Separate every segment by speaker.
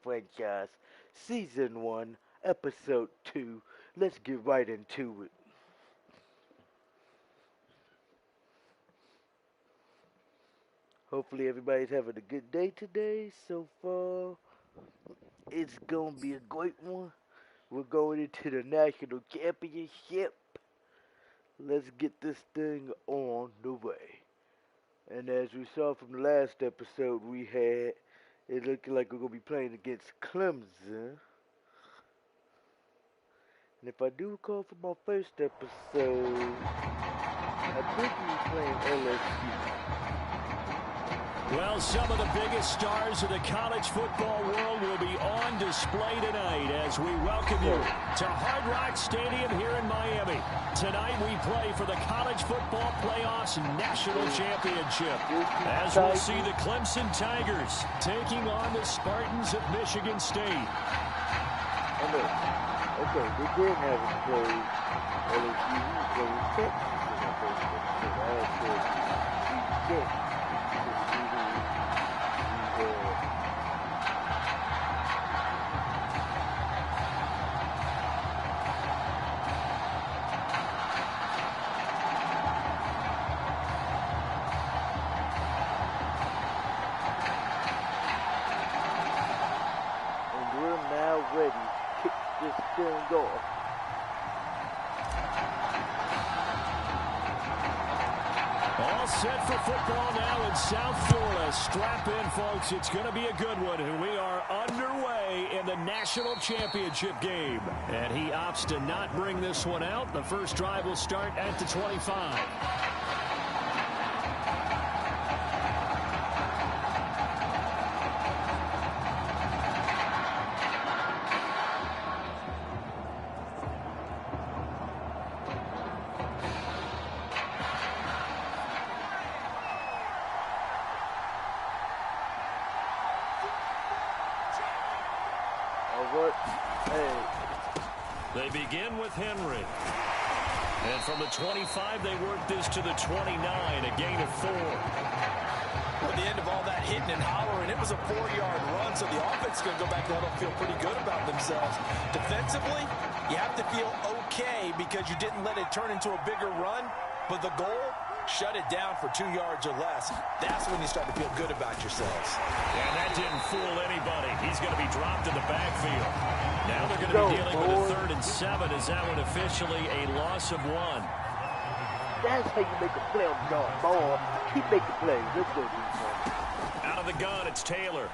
Speaker 1: franchise, Season 1, Episode 2. Let's get right into it. Hopefully everybody's having a good day today so far. It's going to be a great one. We're going into the National Championship. Let's get this thing on the way. And as we saw from the last episode we had, it looked like we're going to be playing against Clemson. And if I do recall from my first episode, I think we were playing LSU.
Speaker 2: Well, some of the biggest stars of the college football world will be on display tonight as we welcome you to Hard Rock Stadium here in Miami. Tonight we play for the College Football Playoffs National Championship as we'll see the Clemson Tigers taking on the Spartans of Michigan State.
Speaker 1: Okay, they did have a play LSU, they played Texas in the first episode. I had to
Speaker 2: All set for football now in South Florida. Strap in, folks. It's going to be a good one. And we are underway in the national championship game. And he opts to not bring this one out. The first drive will start at the 25. They begin with Henry. And from the 25, they work this to the 29, a gain of 4.
Speaker 3: At the end of all that hitting and hollering, it was a 4-yard run, so the offense is going to go back and let them feel pretty good about themselves. Defensively, you have to feel okay because you didn't let it turn into a bigger run, but the goal, shut it down for 2 yards or less. That's when you start to feel good about yourselves.
Speaker 2: And that didn't fool anybody. He's going to be dropped in the backfield. Now they're going to be dealing with a 3rd and 7. Is that one officially a loss of 1?
Speaker 1: That's how you make a play on the yard, boy. Keep making plays. Let's go, defense.
Speaker 2: Out of the gun, it's Taylor.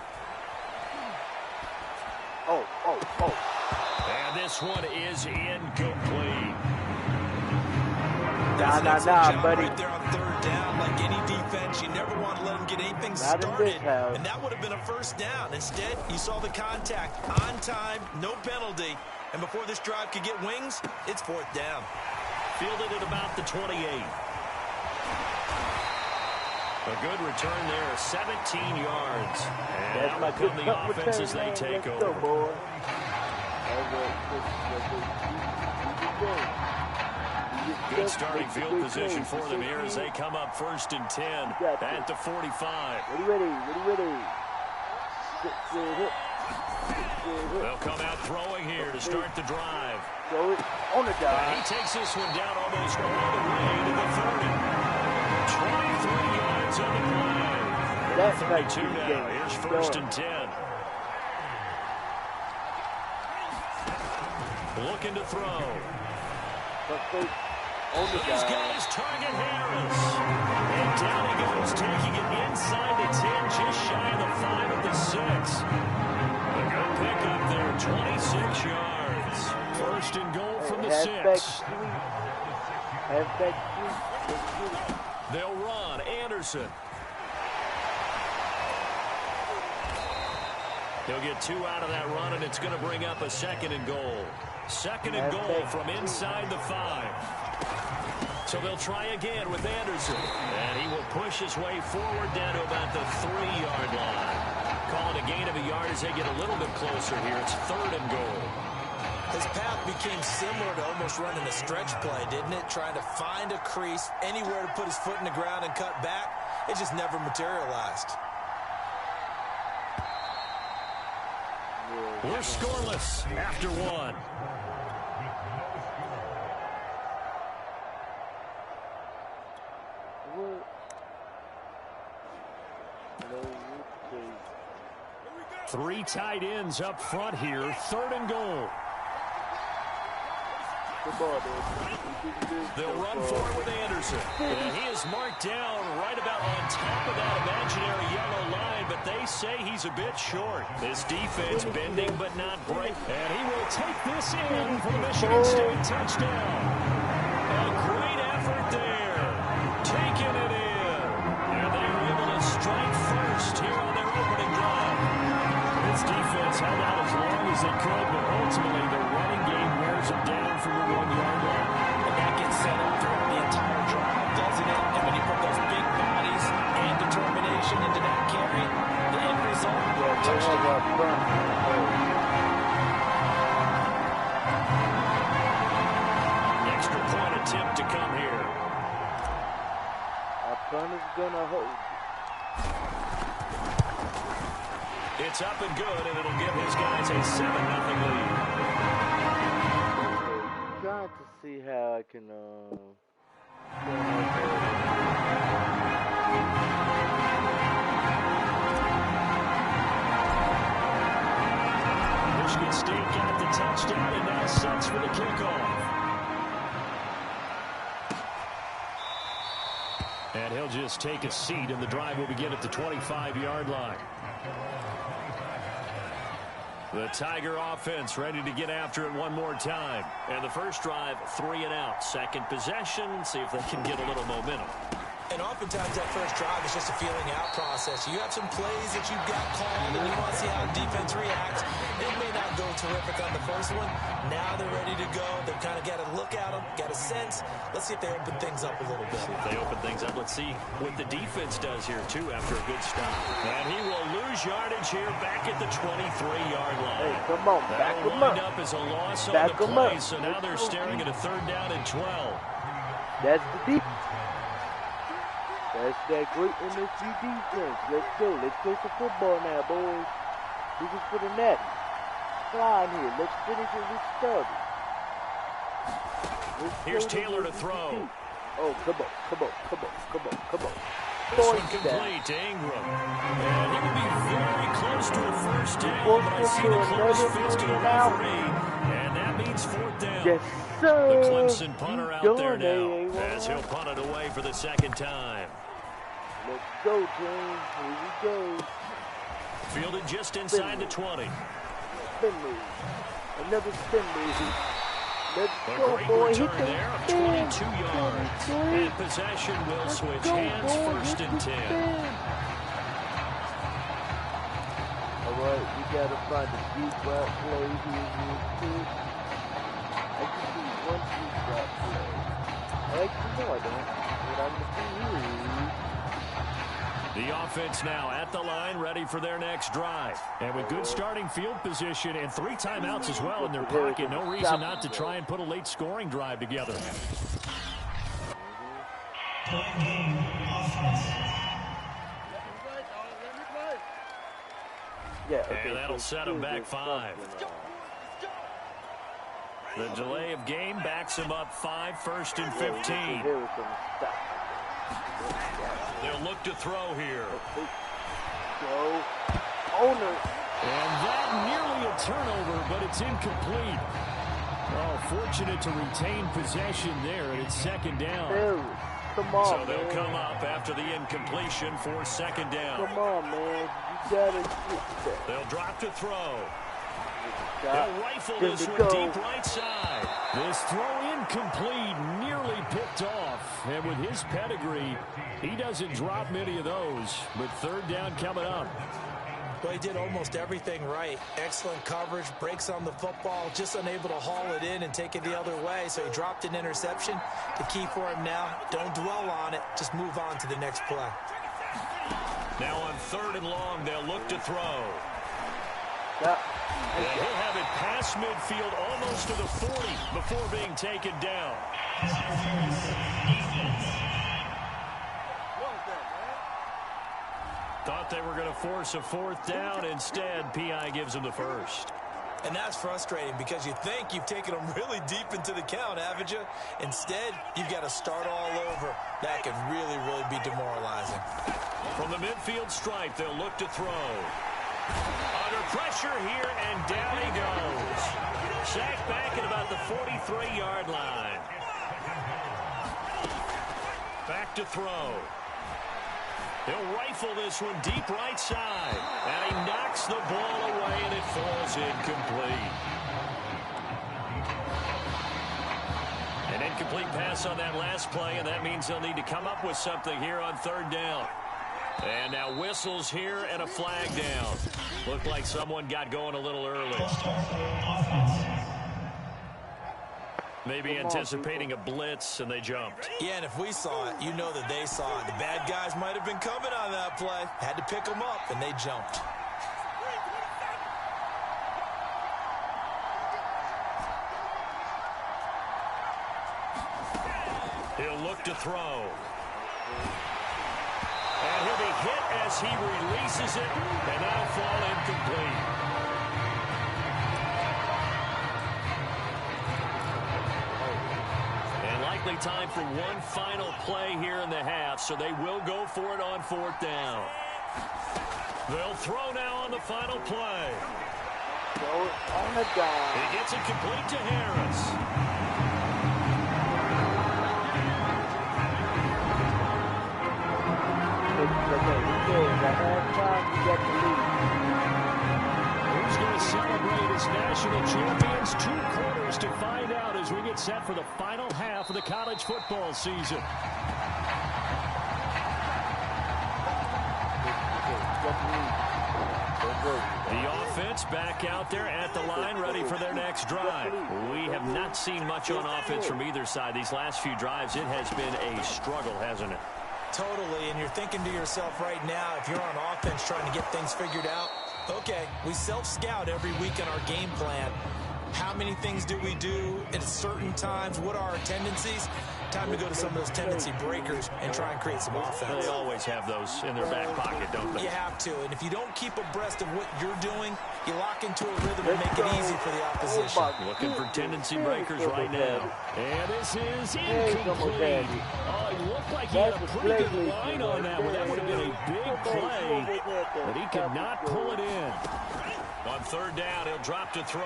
Speaker 1: Oh.
Speaker 2: And this one is incomplete.
Speaker 1: Nah, buddy.
Speaker 3: Right there on 3rd down, like any defense, you never want to let them get anything started, and that would have been a 1st down. Instead, you saw the contact on time, no penalty, and before this drive could get wings, it's 4th down.
Speaker 2: Fielded at about the 28. A good return there, 17 yards. And out come the offense as they take over. Good starting field position for them here as they come up 1st and 10 at the 45.
Speaker 1: Ready.
Speaker 2: They'll come out throwing here to start the drive.
Speaker 1: Throw it on the dive.
Speaker 2: He takes this one down almost all the way to the 30. 23 yards on the play.
Speaker 1: That's
Speaker 2: 32 now. Here's 1st and 10. Looking to throw. These guys target Harris. And down he goes, taking it inside the 10, just shy of the 5 of the 6. A good pickup there, 26 yards. 1st and goal from the 6. They'll run. Anderson. He'll get 2 out of that run, and it's going to bring up a 2nd and goal. 2nd and goal from inside the 5. So they'll try again with Anderson. And he will push his way forward down to about the 3-yard line. Call it a gain of a yard as they get a little bit closer here. It's 3rd and goal.
Speaker 3: His path became similar to almost running a stretch play, didn't it? Trying to find a crease, anywhere to put his foot in the ground and cut back. It just never materialized.
Speaker 2: We're scoreless after one. Three tight ends up front here. 3rd and goal. They'll run forward with Anderson. And he is marked down right about on top of that imaginary yellow line, but they say he's a bit short. This defense bending but not breaking. And he will take this in for the Michigan State touchdown. A great effort there. Taking it in. And they were able to strike first here on their opening drive. This defense held out as long as they could, but ultimately the running game wears them down from the 1-yard line.
Speaker 3: And that gets set up throughout the entire drive, doesn't it? And when you put those big bodies and determination into that carry, the end result, touchdown.
Speaker 2: Extra point attempt to come here.
Speaker 1: Our punt is gonna hold.
Speaker 2: It's up and good, and it'll give his guys a 7-0 lead.
Speaker 1: Trying to see how I can
Speaker 2: Michigan State got the touchdown and now sets for the kickoff. And he'll just take a seat, and the drive will begin at the 25-yard line. The Tiger offense ready to get after it one more time. And the first drive, 3 and out. Second possession, see if they can get a little momentum.
Speaker 3: And oftentimes that first drive is just a feeling out process. You have some plays that you've got called, and you want to see how the defense reacts. It may not go terrific on the first one. Now they're ready to go. They've kind of got to look at them, got a sense. Let's see if they open things up a little bit.
Speaker 2: See if they open things up. Let's see what the defense does here, too, after a good stop. And he will lose yardage here back at the 23-yard line.
Speaker 1: Hey, come on, back
Speaker 2: That'll
Speaker 1: him
Speaker 2: wind
Speaker 1: up.
Speaker 2: up as a loss on
Speaker 1: Back
Speaker 2: the
Speaker 1: him
Speaker 2: play,
Speaker 1: up.
Speaker 2: so now they're staring at a 3rd down and 12.
Speaker 1: That's the defense. That's that great MSG defense. Let's go. Let's play some football now, boys. This is for the net. Flying here. Let's finish what we started.
Speaker 2: Here's Taylor to throw.
Speaker 1: Oh, come on, come on, come on, come on, come on.
Speaker 2: This one complete to Ingram. And he will be very close to a first down, but I see the close fist of the referee. And that means 4th down.
Speaker 1: Yes, sir.
Speaker 2: The Clemson punter out there now as he'll punt it away for the 2nd time.
Speaker 1: Let's go, team. Here we go.
Speaker 2: Fielded just inside the 20.
Speaker 1: Spin move. Another spin move. Let's
Speaker 2: A
Speaker 1: go,
Speaker 2: great
Speaker 1: boy.
Speaker 2: return there of 22 yards. And possession will switch hands, 1st and 10.
Speaker 1: All right, we got to find a deep route play here real quick. I can see one deep route play. Actually, no, I don't. What I'm going to do here.
Speaker 2: The offense now at the line, ready for their next drive. And with good starting field position and 3 timeouts as well in their pocket, no reason not to try and put a late scoring drive together.
Speaker 1: Yeah, okay,
Speaker 2: And that'll set him back 5. The delay of game backs him up 5, 1st and 15. They'll look to throw here.
Speaker 1: Go. Owner.
Speaker 2: And that nearly a turnover, but it's incomplete. Oh, fortunate to retain possession there, and it's 2nd down.
Speaker 1: Come on,
Speaker 2: So they'll come up after the incompletion for 2nd down.
Speaker 1: Come on, man. You gotta get that.
Speaker 2: They'll drop to throw. They'll rifle this one deep right side. This throw incomplete, nearly picked off. And with his pedigree, he doesn't drop many of those. But 3rd down coming up.
Speaker 3: Well, he did almost everything right. Excellent coverage, breaks on the football, just unable to haul it in and take it the other way. So he dropped an interception. The key for him now, don't dwell on it. Just move on to the next play.
Speaker 2: Now on 3rd and long, they'll look to throw.
Speaker 1: Yeah.
Speaker 2: And he'll have it past midfield almost to the 40 before being taken down. Thought they were going to force a fourth down. Instead, P.I. gives them the first.
Speaker 3: And that's frustrating because you think you've taken them really deep into the count, haven't you? Instead, you've got to start all over. That could really, really be demoralizing.
Speaker 2: From the midfield stripe, they'll look to throw. Under pressure here, and down he goes. Sacked back at about the 43-yard line. Back to throw. He'll rifle this one deep right side. And he knocks the ball away, and it falls incomplete. An incomplete pass on that last play, and that means they'll need to come up with something here on third down. And now whistles here and a flag down. Looked like someone got going a little early. Maybe anticipating a blitz, and they jumped.
Speaker 3: Yeah, and if we saw it, you know that they saw it. The bad guys might have been coming on that play. Had to pick them up, and they jumped.
Speaker 2: He'll look to throw. And he'll be hit as he releases it, and that'll fall incomplete. Likely time for one final play here in the half, so they will go for it on fourth down. They'll throw now on the final play.
Speaker 1: Throw it on the down.
Speaker 2: He gets it complete to Harris. Who's going to celebrate as national champions? 2 quarters to find out as we get set for the final half of the college football season. The offense back out there at the line, ready for their next drive. We have not seen much on offense from either side. These last few drives, it has been a struggle, hasn't it?
Speaker 3: Totally, and you're thinking to yourself right now, if you're on offense trying to get things figured out, okay, we self-scout every week in our game plan. How many things do we do at certain times? What are our tendencies? Time to go to some of those tendency breakers and try and create some offense.
Speaker 2: They always have those in their back pocket, don't they?
Speaker 3: You have to, and if you don't keep abreast of what you're doing, you lock into a rhythm and make it easy for the opposition.
Speaker 2: Looking for tendency breakers right now. And this is incomplete. Oh, he looked like he had a pretty good line on that one. That would have been a big play, but he could not pull it in. On third down, he'll drop to throw.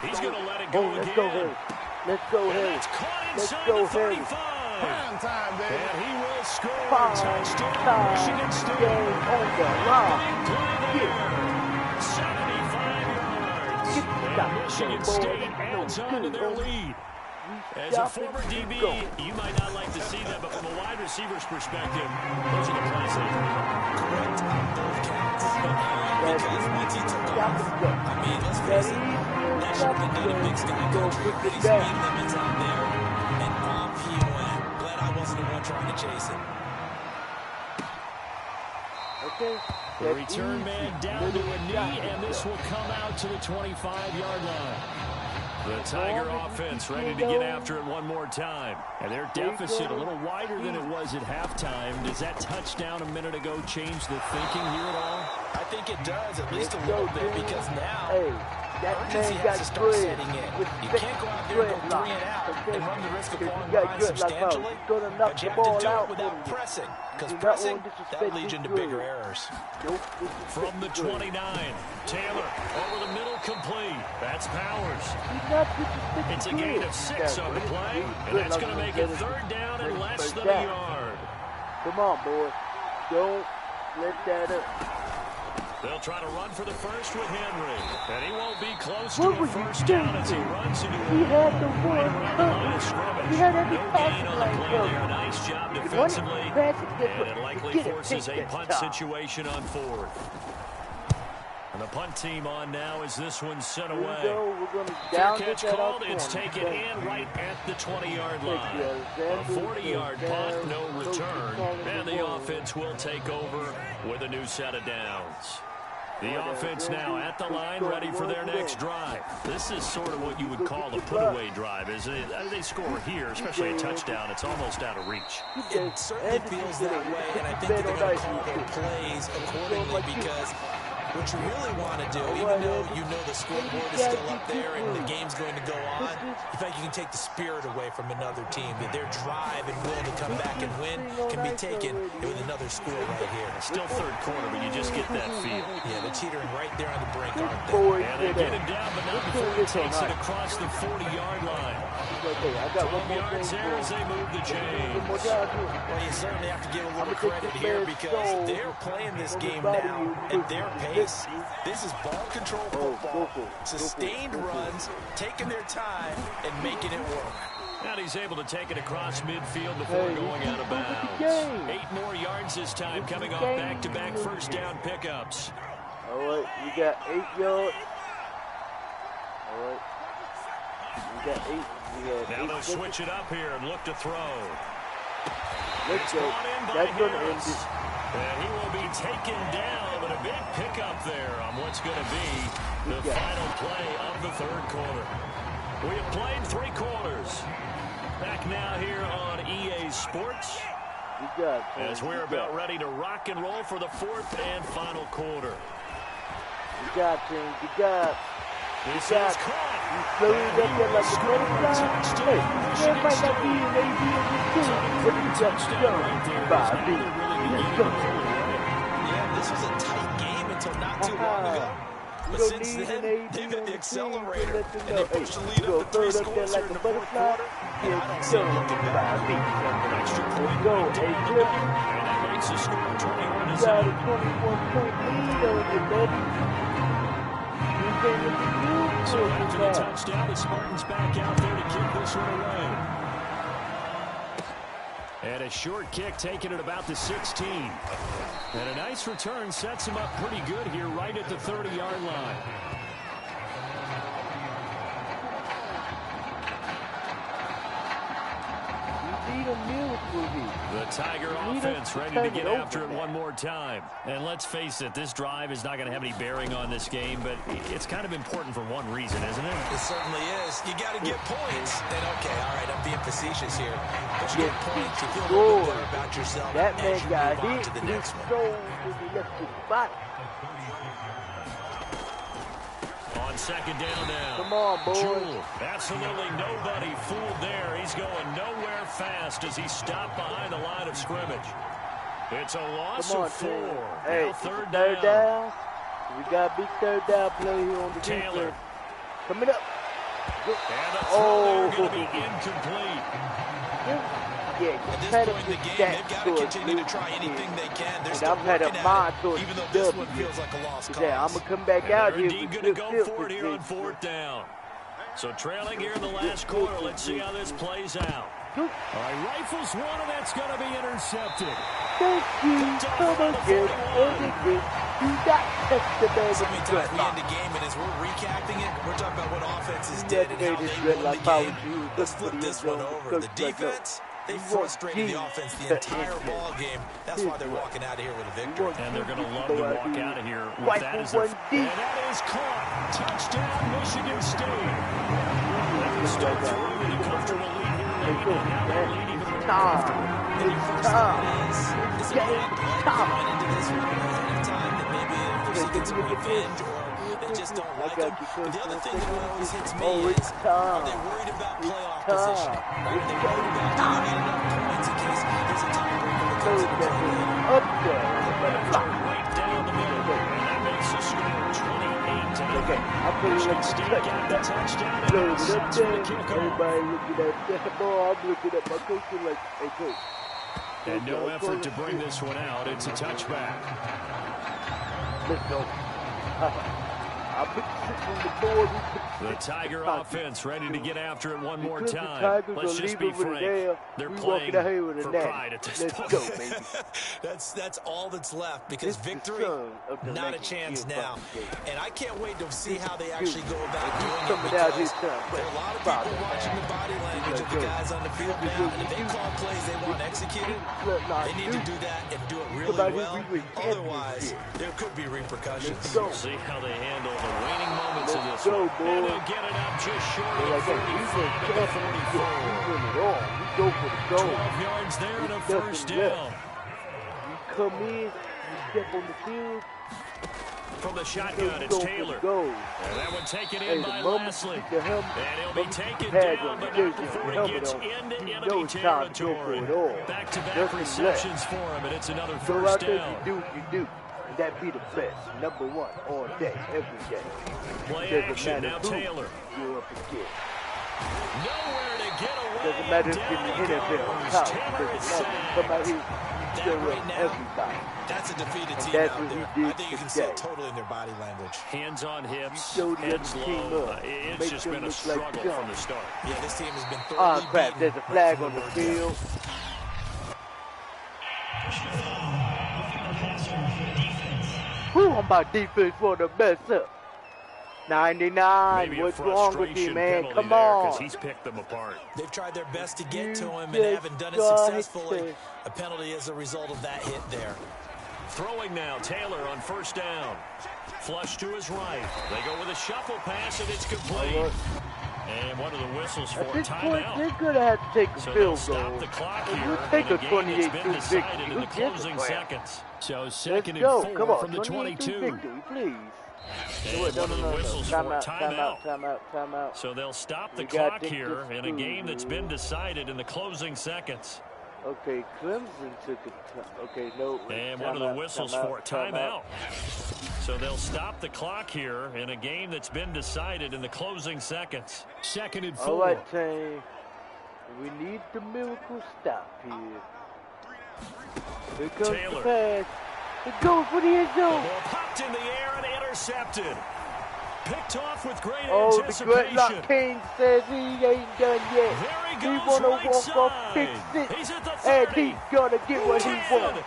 Speaker 2: He's going to let it go again.
Speaker 1: Let's go, Harry.
Speaker 2: It's caught
Speaker 1: Let's
Speaker 2: inside
Speaker 1: go,
Speaker 2: the 35.
Speaker 1: Prime time, baby.
Speaker 2: And he will score.
Speaker 1: Prime
Speaker 2: Touchdown,
Speaker 1: time.
Speaker 2: Michigan State.
Speaker 1: Game on the line.
Speaker 2: 75 yards. And Michigan State adds on to their lead. As a former DB, you might not like to see that, but from a wide receiver's perspective, those are the plays they
Speaker 3: correct both counts. Because once he took off, I mean, let's face it, that should have been done in Big Sky Country. Big speed limits out there, and off he went. Glad I wasn't the one trying to chase it.
Speaker 1: Okay.
Speaker 2: The return man down to a knee, and this will come out to the 25-yard line. The Tiger offense ready to get after it one more time. And their deficit a little wider than it was at halftime. Does that touchdown a minute ago change the thinking here at all?
Speaker 3: I think it does, at least a little bit, because now urgency
Speaker 1: man
Speaker 3: has to start setting in. You can't go out there and go 3 and out and run the risk of falling behind substantially, but you have to do it without pressing, because pressing, that leads you into bigger errors.
Speaker 2: From the 29, Taylor over the middle, complete. That's Powers. It's a gain of 6 on the play, and that's going to make it third down and less than a yard.
Speaker 1: Come on, boy. Don't let that up.
Speaker 2: They'll try to run for the first with Henry, and he won't be close to a first down as he runs into
Speaker 1: He had the one. He had every
Speaker 2: gain on the play there. Nice job defensively, and it likely forces a punt situation on fourth. And the punt team on now as this one's sent away. Fair catch called. It's taken in right at the 20-yard line. A 40-yard punt, no return. And the offense will take over with a new set of downs. The offense now at the line, ready for their next drive. This is sort of what you would call a put-away drive, isn't it? They score here, especially a touchdown. It's almost out of reach.
Speaker 3: It certainly feels that way, and I think that they're going to call their plays accordingly because what you really want to do, even though you know the scoreboard is still up there and the game's going to go on, in fact, you can take the spirit away from another team. That their drive and will to come back and win can be taken with another score right here.
Speaker 2: Still third quarter, but you just get that feel.
Speaker 3: Yeah, they're teetering right there on the brink, aren't they?
Speaker 2: And they get it down, but not before he takes it across the 40-yard line. 12 yards there as they move the chains.
Speaker 3: Well, you certainly have to give a little credit here because they're playing this game now at their pace. This is ball control football, sustained runs, taking their time, and making it work.
Speaker 2: And he's able to take it across midfield before going out of bounds. 8 more yards this time, coming off back-to-back first down pickups.
Speaker 1: All right, we got 8 yards. All right, we got 8.
Speaker 2: Now they'll switch it up here and look to throw.
Speaker 1: Let's go. That's going to end it.
Speaker 2: And he will be taken down, but a big pickup there on what's going to be the final play of the third quarter. We have played 3 quarters. Back now here on EA Sports as we're about ready to rock and roll for the 4th and final quarter.
Speaker 1: You got him. You got.
Speaker 2: This is caught.
Speaker 1: You slowed up there like a touchdown. Hey, there might not be an AB in this team, but you got to go. Bobby. Let's go.
Speaker 3: Yeah, this was a tight game until not too long ago. But since then, they've hit the accelerator, and they pushed the lead up to 3 scores here in the 4th quarter, and I don't see them looking back.
Speaker 2: Extra point right there, and that makes the score 21 to 7.
Speaker 1: Got a 21-point lead on you, baby.
Speaker 2: So after the touchdown, the Spartans back out there to kick this one away. And a short kick taken at about the 16. And a nice return sets him up pretty good here right at the 30-yard line. The Tiger offense ready to get after it one more time. And let's face it, this drive is not going to have any bearing on this game, but it's kind of important for one reason, isn't it?
Speaker 3: It certainly is. You got to get points. And okay, all right, I'm being facetious here. But you get points, you feel a little bit better about yourself
Speaker 1: that
Speaker 3: as
Speaker 1: man
Speaker 3: you
Speaker 1: got
Speaker 3: move on
Speaker 1: hit.
Speaker 3: to the next one.
Speaker 2: On second down now.
Speaker 1: Come on, boys.
Speaker 2: Jewel, absolutely nobody fooled there. He's going nowhere fast as he stopped behind the line of scrimmage. It's a loss of 4.
Speaker 1: Hey,
Speaker 2: now third
Speaker 1: down. We got a big third down play here on the
Speaker 2: Taylor.
Speaker 1: defense. Coming up.
Speaker 2: And the throw going to be incomplete.
Speaker 1: Yeah,
Speaker 3: At this point in the game, they've got to continue to try anything they can. They're still working at it, even though this one feels like a lost cause.
Speaker 1: I'm going to come back out here.
Speaker 2: They're indeed going to go for it here on 4th down. So trailing here in the last quarter. Let's see how this plays out. All right, rifles one, and that's going to be intercepted.
Speaker 1: Thank you. Come again. You got the ball.
Speaker 3: So many times we end the game, and as we're recapping it, we're talking about what offenses did and how they won the game. Let's flip this one over. The defense, they frustrated the offense the entire ball game. That's why they're walking out of here with a victory.
Speaker 2: And they're going to love to walk out of here with that as their... And that is caught. Touchdown, Michigan State. They start throwing with a comfortable lead here late, and now they're leading with a after.
Speaker 3: And your first thought is it really blood going into this one ahead of time that maybe they're seeking some revenge or they just don't like them? But the other thing that always hits me is, are they worried about playoff position? Right? Are they worried about do you need enough points in case there's a tiebreaker that comes into play?
Speaker 2: Right down the middle, and that makes the score 28 to nothing. Michigan State got the touchdown, and it's set for the kickoff.
Speaker 1: Everybody looking at that ball. I'm looking at my coach and like, hey, coach.
Speaker 2: And no effort to bring this one out. It's a touchback.
Speaker 1: Let's go. I'll put the six on the board.
Speaker 2: The Tiger offense ready to get after it one more time.
Speaker 1: The Tigers
Speaker 2: Let's
Speaker 1: will
Speaker 2: just
Speaker 1: leave
Speaker 2: be
Speaker 1: it with
Speaker 2: frank.
Speaker 1: there.
Speaker 2: They're
Speaker 1: We
Speaker 2: playing
Speaker 1: walking out here with a
Speaker 2: for
Speaker 1: natty.
Speaker 2: pride at this
Speaker 1: Let's
Speaker 2: point.
Speaker 1: go, baby.
Speaker 3: That's all that's left, because
Speaker 1: This is
Speaker 3: victory,
Speaker 1: the son of the
Speaker 3: not a
Speaker 1: legend,
Speaker 3: chance
Speaker 1: Gil
Speaker 3: now.
Speaker 1: Buffett.
Speaker 3: And I can't wait to see how they
Speaker 1: Dude,
Speaker 3: actually go about
Speaker 1: he's
Speaker 3: doing it,
Speaker 1: coming out
Speaker 3: because
Speaker 1: his son,
Speaker 3: there are a lot of
Speaker 1: father,
Speaker 3: people watching
Speaker 1: man.
Speaker 3: the body language of the guys on the field now, and if they call plays they want executed, they need to do that and do it really well. Otherwise, there could be repercussions.
Speaker 2: See how they handle the waning moments of this
Speaker 1: go,
Speaker 2: one.
Speaker 1: boy.
Speaker 2: And they'll get it up just short of
Speaker 1: Like
Speaker 2: the
Speaker 1: that, we
Speaker 2: 35
Speaker 1: win
Speaker 2: at the
Speaker 1: championship.
Speaker 2: 44.
Speaker 1: We win it all. We go for the goal.
Speaker 2: 12 yards there and a
Speaker 1: There's
Speaker 2: first
Speaker 1: nothing left.
Speaker 2: down.
Speaker 1: You come in, you step on the field.
Speaker 2: From the shotgun, it's Taylor. And that one taken in by Lashley. And he'll be taken down, but not before he gets into enemy territory. Back-to-back receptions for him, and it's another
Speaker 1: Go
Speaker 2: first
Speaker 1: out there,
Speaker 2: down.
Speaker 1: you do what you do. And that be the best. Number one, all day, every day.
Speaker 2: Play action, now Taylor.
Speaker 1: You're up again.
Speaker 2: Nowhere to get away.
Speaker 1: Doesn't matter if you're in the NFL, college,
Speaker 2: Taylor is
Speaker 1: doesn't matter. Come out here, you stir
Speaker 3: right
Speaker 1: up
Speaker 3: now,
Speaker 1: everybody.
Speaker 3: That's a defeated team
Speaker 1: that's
Speaker 3: out
Speaker 1: what
Speaker 3: there.
Speaker 1: he did
Speaker 3: I think you can see
Speaker 1: today.
Speaker 3: it totally in their body language.
Speaker 2: Hands on hips,
Speaker 1: You showed the
Speaker 2: heads
Speaker 1: other team
Speaker 2: low.
Speaker 1: up.
Speaker 2: It's
Speaker 1: Make
Speaker 2: just
Speaker 1: them
Speaker 2: been a
Speaker 1: look like
Speaker 2: struggle
Speaker 1: junk.
Speaker 2: from the start.
Speaker 3: Yeah, this team has been
Speaker 1: Oh
Speaker 3: thoroughly
Speaker 1: crap,
Speaker 3: beaten
Speaker 1: there's a
Speaker 3: right
Speaker 1: flag
Speaker 3: from
Speaker 1: on the
Speaker 3: word go.
Speaker 1: field. Whew, I'm about defense for the mess up. 99,
Speaker 2: Maybe a
Speaker 1: what's wrong with
Speaker 2: frustration
Speaker 1: you, man?
Speaker 2: penalty
Speaker 1: Come
Speaker 2: there,
Speaker 1: on.
Speaker 2: 'cause he's picked them apart.
Speaker 3: They've tried their best to get to
Speaker 1: You
Speaker 3: him and
Speaker 1: just
Speaker 3: haven't done it
Speaker 1: got
Speaker 3: successfully.
Speaker 1: to-
Speaker 3: A penalty as a result of that hit there.
Speaker 2: Throwing now, Taylor on first down. Flush to his right. They go with a shuffle pass, and it's complete. And one of the whistles for
Speaker 1: At
Speaker 2: a
Speaker 1: this point,
Speaker 2: timeout.
Speaker 1: they're going to have to take a
Speaker 2: So they'll
Speaker 1: field
Speaker 2: stop
Speaker 1: goal.
Speaker 2: the clock
Speaker 1: And
Speaker 2: here
Speaker 1: we'll take
Speaker 2: in
Speaker 1: a
Speaker 2: a game that's
Speaker 1: 28-2
Speaker 2: been
Speaker 1: victory.
Speaker 2: decided in
Speaker 1: Who
Speaker 2: the
Speaker 1: gives a
Speaker 2: closing
Speaker 1: crap?
Speaker 2: seconds. So
Speaker 1: Let's
Speaker 2: second and
Speaker 1: go.
Speaker 2: 4
Speaker 1: Come on,
Speaker 2: from the
Speaker 1: 28-2
Speaker 2: 22.
Speaker 1: victory, please.
Speaker 2: And
Speaker 1: Wait,
Speaker 2: one of the whistles for a
Speaker 1: Timeout.
Speaker 2: timeout. So they'll stop the
Speaker 1: We got
Speaker 2: clock
Speaker 1: this
Speaker 2: here in a game that's been
Speaker 1: too.
Speaker 2: decided in the closing seconds.
Speaker 1: Okay, Clemson took a time. Okay, no.
Speaker 2: And one of the whistles for a timeout. So they'll stop the clock here in a game that's been decided in the closing seconds. Second and 4.
Speaker 1: All right, team. We need the miracle stop here. Here comes
Speaker 2: Taylor.
Speaker 1: the pass. It goes for the end
Speaker 2: The
Speaker 1: zone.
Speaker 2: ball popped in the air and intercepted. Picked off with great
Speaker 1: Oh, the
Speaker 2: anticipation.
Speaker 1: Gridlock King says he ain't done yet.
Speaker 2: There he
Speaker 1: He
Speaker 2: goes
Speaker 1: wanna
Speaker 2: right
Speaker 1: walk off, fix
Speaker 2: side.
Speaker 1: it,
Speaker 2: He's at the
Speaker 1: and
Speaker 2: 30.
Speaker 1: he's gonna get what he
Speaker 2: 10.
Speaker 1: wants.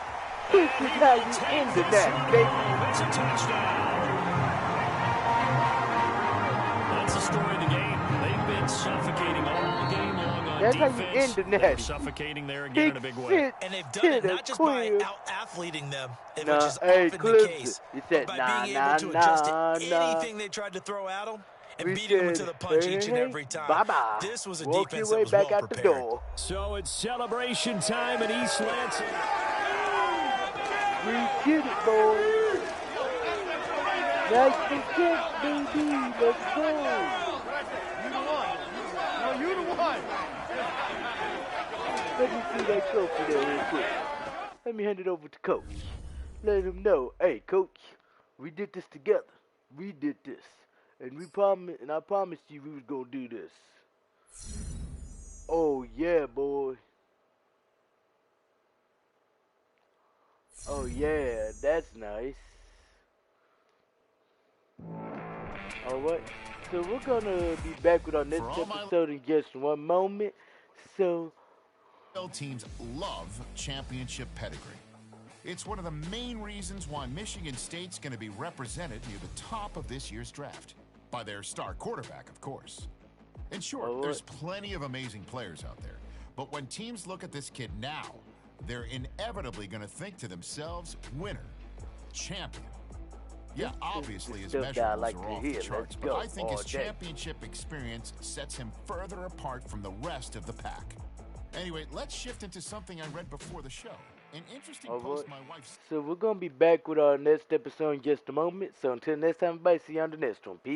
Speaker 1: This is how you end the match, baby.
Speaker 2: It's a touchdown. That's the story of the game. They've been suffocating all game long on
Speaker 1: That's how you
Speaker 2: defense.
Speaker 1: end the
Speaker 2: They're
Speaker 1: natty.
Speaker 2: suffocating there again in a big way.
Speaker 1: Sit
Speaker 3: And they've
Speaker 1: to
Speaker 3: done it
Speaker 1: the
Speaker 3: not just by
Speaker 1: clear.
Speaker 3: out-athleting them, which
Speaker 1: Nah,
Speaker 3: is
Speaker 1: hey,
Speaker 3: often the
Speaker 1: Clemson.
Speaker 3: case,
Speaker 1: He
Speaker 3: but
Speaker 1: said,
Speaker 3: by
Speaker 1: nah,
Speaker 3: being able to
Speaker 1: nah,
Speaker 3: adjust to
Speaker 1: nah,
Speaker 3: anything they tried to throw at them and
Speaker 1: We
Speaker 3: beating them
Speaker 1: said,
Speaker 3: to the punch each and
Speaker 1: hey,
Speaker 3: every time.
Speaker 1: bye-bye.
Speaker 3: This was a
Speaker 1: Walk
Speaker 3: defense
Speaker 1: your way
Speaker 3: that was
Speaker 1: back
Speaker 3: well
Speaker 1: out the
Speaker 3: prepared.
Speaker 1: door.
Speaker 2: So it's celebration time in East Lansing.
Speaker 1: We did it, boys. Nice to get, baby. Let's go.
Speaker 4: You the one. No, you the one.
Speaker 1: Let me see that trophy there real quick. Let me hand it over to Coach. Let him know, hey, Coach, we did this together. We did this. And I promised you we was gonna do this. Oh yeah, boy. Oh yeah, that's nice. Alright, so we're gonna be back with our next episode in just one moment. So
Speaker 5: teams love championship pedigree. It's one of the main reasons why Michigan State's going to be represented near the top of this year's draft. By their star quarterback, of course. And sure, there's plenty of amazing players out there. But when teams look at this kid now, they're inevitably going to think to themselves, winner, champion. Yeah, obviously his measurables are off the charts, but I think his championship experience sets him further apart from the rest of the pack. Anyway, let's shift into something I read before the show. An interesting post my wife...
Speaker 1: So we're going to be back with our next episode in just a moment. So until next time, everybody, see you on the next one. Peace.